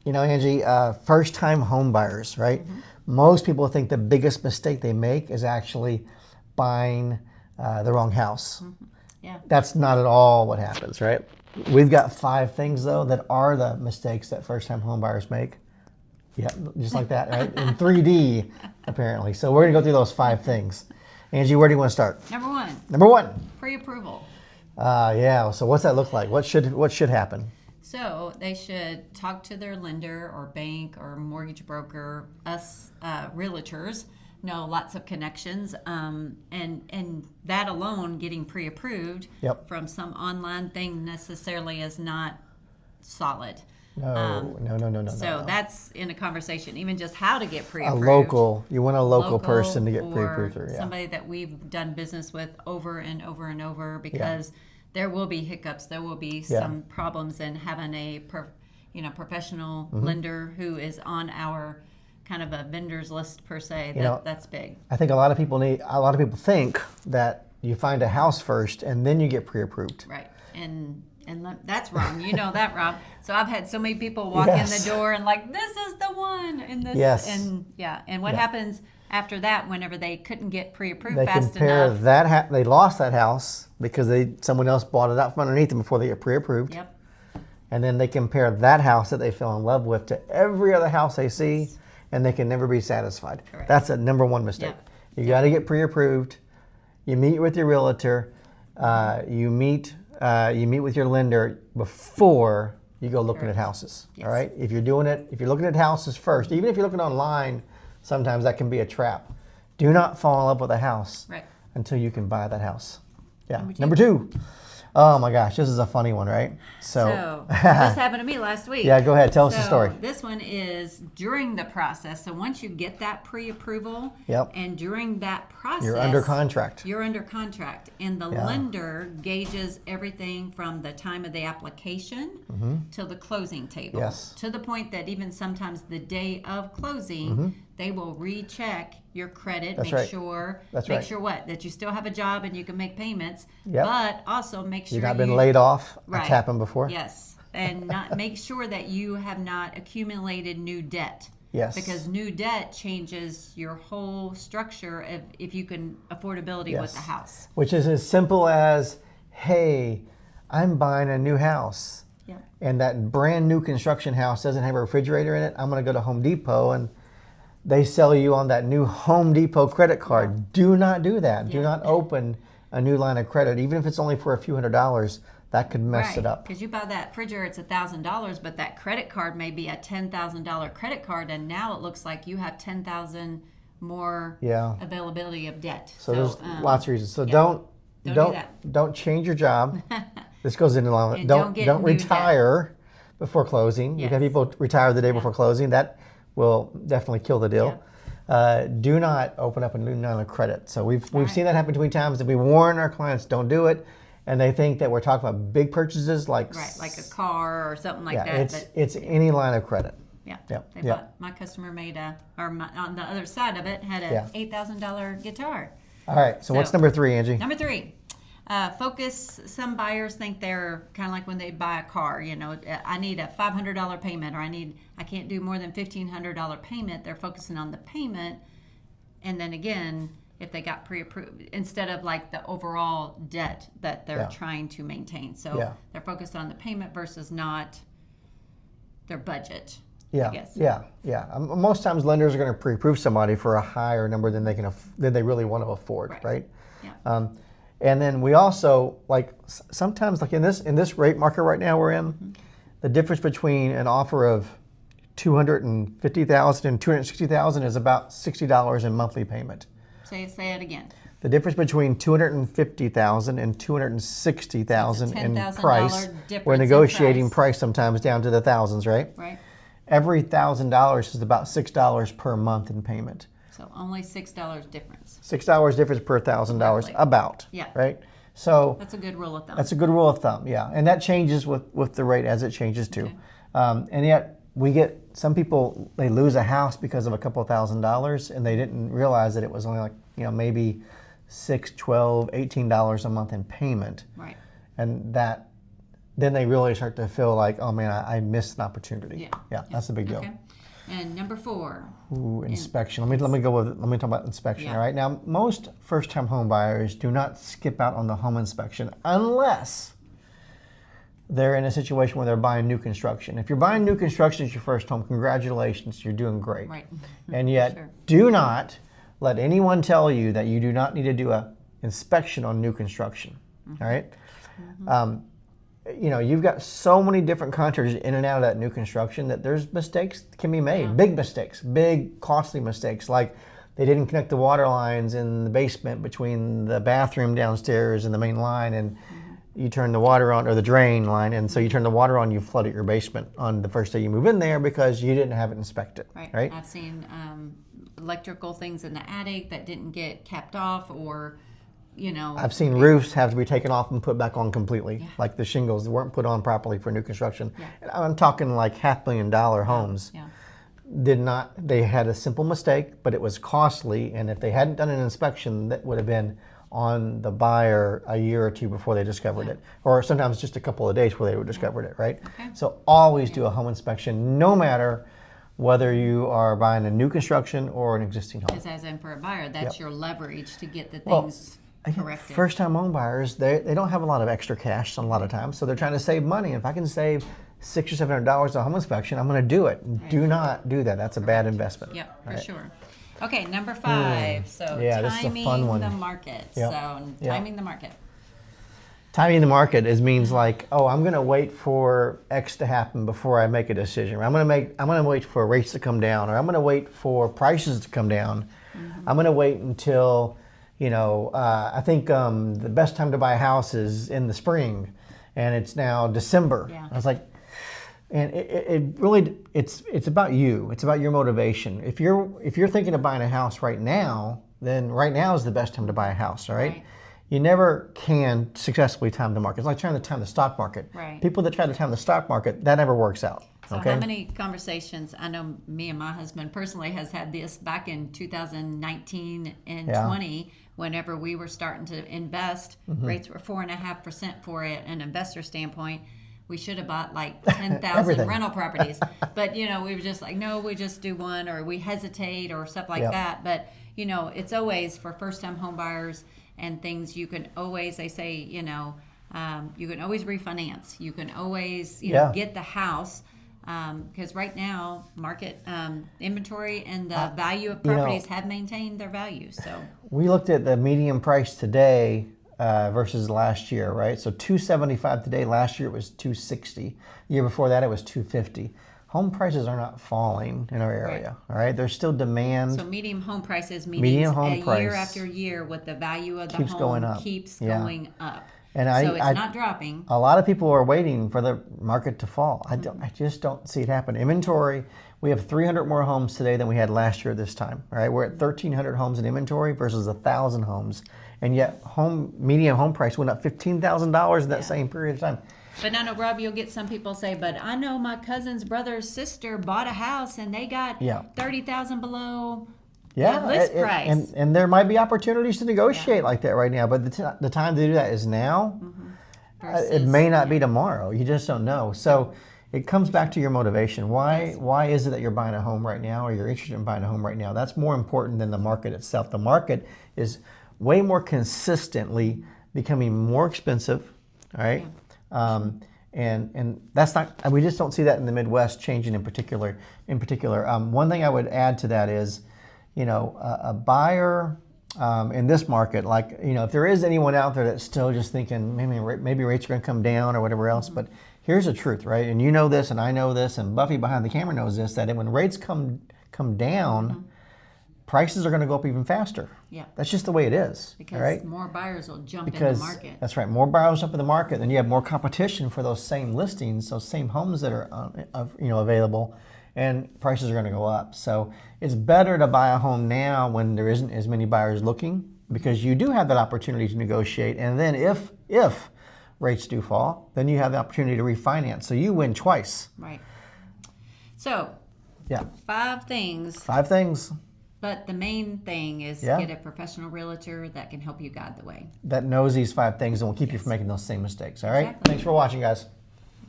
You know, Angie, first-time home buyers, right? Most people think the biggest mistake they make is actually buying the wrong house. Yeah. That's not at all what happens, right? We've got 5 things, though, that are the mistakes that first-time home buyers make. Yeah, just like that, right? In 3D, apparently. So we're going to go through those 5 things. Angie, where do you want to start? Number 1, Number 1. pre-approval. Yeah, so what's that look like? What should happen? So they should talk to their lender or bank or mortgage broker. Us realtors know lots of connections, and that alone, getting pre-approved Yep. from some online thing necessarily is not solid. No. So that's in a conversation, even just how to get A pre-approved. local, you want a local person to get or pre-approved through, yeah. somebody that we've done business with over and over and over, because there will be hiccups, there will be some problems, and having a professional lender who is on our kind of a vendors list per se, that's big. I think a lot of people think that you find a house first and then you get pre-approved. Right. And that's wrong. You know that, Rob. So I've had so many people walk in the door and like, this is the one, and this, and what happens after that? Whenever they couldn't get pre-approved They fast compare enough, they lost that house because someone else bought it out from underneath them before they get pre-approved. Yep. And then they compare that house that they fell in love with to every other house they see, and they can never be satisfied. Correct. That's a number 1 mistake. Yep. You got to get pre-approved. You meet with your realtor. You meet with your lender before you go looking at houses. Yes. All right. If you're looking at houses first, even if you're looking online, sometimes that can be a trap. Do not fall in love with a house until you can buy that house. Yeah. Number 2. Oh my gosh, this is a funny one, right? So this happened to me last week. Yeah, go ahead. Tell us the story. This one is during the process. So once you get that pre-approval, and during that process, you're under contract. And the lender gauges everything from the time of the application till the closing table. Yes. To the point that even sometimes the day of closing, they will recheck your credit, make sure that you still have a job and you can make payments, but also make sure you've not been laid off. That's happened before. Yes, and make sure that you have not accumulated new debt. Yes. Because new debt changes your whole structure if you can affordability with the house. Which is as simple as, hey, I'm buying a new house. Yeah. And that brand new construction house doesn't have a refrigerator in it. I'm going to go to Home Depot and they sell you on that new Home Depot credit card. Yeah. Do not do that. Do not open a new line of credit, even if it's only for a few $100s. That could mess it up. Because you buy that refrigerator, it's $1,000, but that credit card may be a $10,000 credit card, and now it looks like you have $10,000 more availability of debt. So there's lots of reasons. So don't change your job. This goes into line. Don't retire before closing. You've had people retire the day before closing. That will definitely kill the deal. Do not open up a new line of credit. So we've seen that happen between times, and we warn our clients, don't do it. And they think that we're talking about big purchases like a car or something like that. It's any line of credit. My customer made on the other side of it had a $8,000 guitar. All right. So what's number 3, Angie? Number 3. Focus. Some buyers think they're kind of like when they buy a car. You know, I need a $500 payment, or I can't do more than $1,500 payment. They're focusing on the payment, and then again, if they got pre-approved, instead of like the overall debt that they're trying to maintain. So they're focused on the payment versus not their budget. I guess. Most times lenders are going to pre-approve somebody for a higher number than they really want to afford, right? Yeah. And then we also sometimes in this rate market right now we're in, the difference between an offer of $250,000 and $260,000 is about $60 in monthly payment. Say it again. The difference between $250,000 and $260,000 in price. We're negotiating price sometimes down to the thousands, right? Right. Every $1,000 is about $6 per month in payment. So only $6 difference. $6 difference per $1,000, about. Yeah. Right. So that's a good rule of thumb. That's a good rule of thumb. Yeah, and that changes with the rate as it changes too. Okay. And yet we get some people, they lose a house because of a couple $1,000s, and they didn't realize that it was only maybe $6, $12, $18 a month in payment. Right. And that then they really start to feel like, oh man, I missed an opportunity. Yeah. Yeah, that's a big deal. Okay. And number 4. Ooh, inspection. Let me talk about inspection. Yeah. All right. Now, most first-time home buyers do not skip out on the home inspection unless they're in a situation where they're buying new construction. If you're buying new construction as your first home, congratulations, you're doing great. Right. And yet, Sure. do not let anyone tell you that you do not need to do an inspection on new construction. All right. You know, you've got so many different contractors in and out of that new construction that there's mistakes that can be made. Big mistakes, big costly mistakes, like they didn't connect the water lines in the basement between the bathroom downstairs and the main line, and you turn the water on, or the drain line, and so you turn the water on, you flooded your basement on the first day you move in there because you didn't have it inspected. Right? I've seen electrical things in the attic that didn't get capped off, or I've seen roofs have to be taken off and put back on completely, like the shingles that weren't put on properly for new construction. And I'm talking like $500,000 homes. They had a simple mistake, but it was costly, and if they hadn't done an inspection, that would have been on the buyer a year or two before they discovered it, or sometimes just a couple of days before they would discovered it, right? So always do a home inspection, no matter whether you are buying a new construction or an existing home. Because as in for a buyer, that's your leverage to get the things corrected. First-time home buyers, they don't have a lot of extra cash a lot of times, so they're trying to save money. If I can save $600 or $700 on home inspection, I'm going to do it. Do not do that. That's a bad investment. Yep, for sure. Okay, number 5. So this is a fun one. the market. Yep. So timing the market. Timing the market means like, oh, I'm going to wait for X to happen before I make a decision. I'm going to wait for rates to come down, or I'm going to wait for prices to come down. I'm going to wait until, I think the best time to buy a house is in the spring, and it's now December. I was like, and it really, it's about you. It's about your motivation. If you're thinking of buying a house right now, then right now is the best time to buy a house. All right. You never can successfully time the market. It's like trying to time the stock market. People that try to time the stock market, that never works out. So how many conversations, I know me and my husband personally has had this back in 2019 and 20, whenever we were starting to invest, rates were 4.5% for it, an investor standpoint. We should have bought like 10,000 rental properties. But, we were just like, no, we just do one, or we hesitate or stuff like that. But, it's always for first-time home buyers and things, you can always, they say, you can always refinance. You can always, get the house. Because right now, market inventory and the value of properties have maintained their value. So we looked at the median price today versus last year, right? So $275 today. Last year it was $260. The year before that it was $250. Home prices are not falling in our area. All right, there's still demand. So median home prices, meaning year after year, what the value of the home keeps going up. And so it's not dropping. A lot of people are waiting for the market to fall. I just don't see it happen. Inventory, we have 300 more homes today than we had last year at this time. All right, we're at 1,300 homes in inventory versus 1,000 homes, and yet median home price went up $15,000 in that same period of time. But I know, Rob, you'll get some people say, but I know my cousin's brother's sister bought a house and they got $30,000 below. Yeah, list price. And there might be opportunities to negotiate like that right now, but the time to do that is now. It may not be tomorrow. You just don't know. So it comes back to your motivation. Why is it that you're buying a home right now, or you're interested in buying a home right now? That's more important than the market itself. The market is way more consistently becoming more expensive. All right. And that's not. We just don't see that in the Midwest changing in particular. One thing I would add to that is, a buyer in this market, like, if there is anyone out there that's still just thinking maybe rates are going to come down or whatever else, but here's the truth, right? And you know this, and I know this, and Buffy behind the camera knows this, that when rates come down, prices are going to go up even faster. Yeah, that's just the way it is. Because more buyers will jump in the market. That's right. More buyers jump in the market, then you have more competition for those same listings, those same homes that are available, and prices are going to go up. So it's better to buy a home now when there isn't as many buyers looking, because you do have that opportunity to negotiate. And then if rates do fall, then you have the opportunity to refinance. So you win twice. Right. So 5 things. 5 things. But the main thing is get a professional realtor that can help you guide the way. That knows these 5 things and will keep you from making those same mistakes. All right? Thanks for watching, guys.